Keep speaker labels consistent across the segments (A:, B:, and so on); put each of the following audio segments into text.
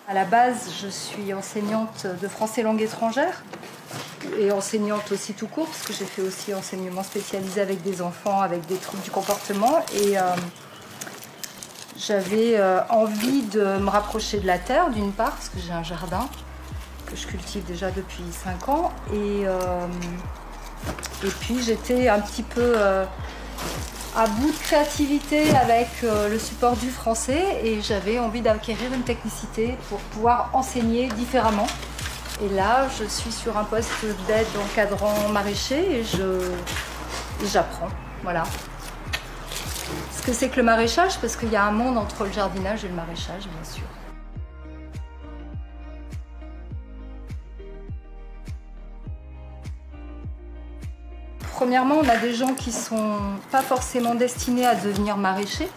A: À la base, je suis enseignante de français langue étrangère et enseignante aussi tout court, parce que j'ai fait aussi enseignement spécialisé avec des enfants avec des troubles du comportement. Et j'avais envie de me rapprocher de la terre, d'une part, parce que j'ai un jardin que je cultive déjà depuis 5 ans. Et puis j'étais un petit peu à bout de créativité avec le support du français et j'avais envie d'acquérir une technicité pour pouvoir enseigner différemment. Et là, je suis sur un poste d'aide encadrant maraîcher et j'apprends. Voilà. Ce que c'est que le maraîchage, parce qu'il y a un monde entre le jardinage et le maraîchage, bien sûr. Premièrement, on a des gens qui ne sont pas forcément destinés à devenir maraîchers,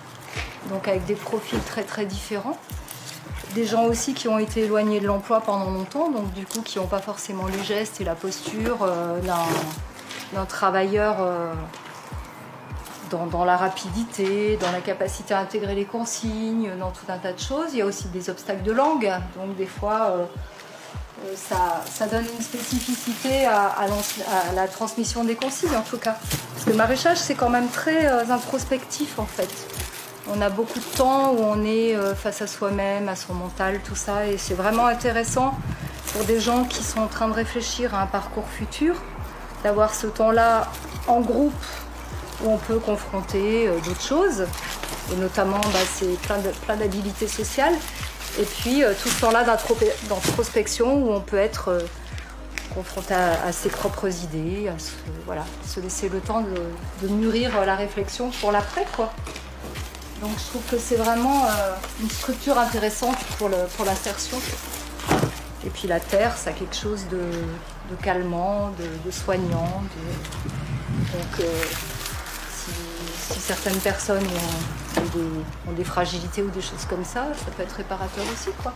A: donc avec des profils très différents. Des gens aussi qui ont été éloignés de l'emploi pendant longtemps, donc du coup qui n'ont pas forcément les gestes et la posture d'un travailleur dans la rapidité, dans la capacité à intégrer les consignes, dans tout un tas de choses. Il y a aussi des obstacles de langue, donc des fois ça donne une spécificité à la transmission des consignes en tout cas. Parce que le maraîchage c'est quand même très introspectif en fait. On a beaucoup de temps où on est face à soi-même, à son mental, tout ça. Et c'est vraiment intéressant pour des gens qui sont en train de réfléchir à un parcours futur, d'avoir ce temps-là en groupe où on peut confronter d'autres choses. Et notamment, c'est plein d'habilités sociales. Et puis tout ce temps-là d'introspection où on peut être confronté à ses propres idées, se laisser le temps de mûrir la réflexion pour l'après, quoi. Donc je trouve que c'est vraiment une structure intéressante pour l'insertion. Et puis la terre, ça a quelque chose de calmant, de soignant. Donc si certaines personnes ont des fragilités ou des choses comme ça peut être réparateur aussi, quoi.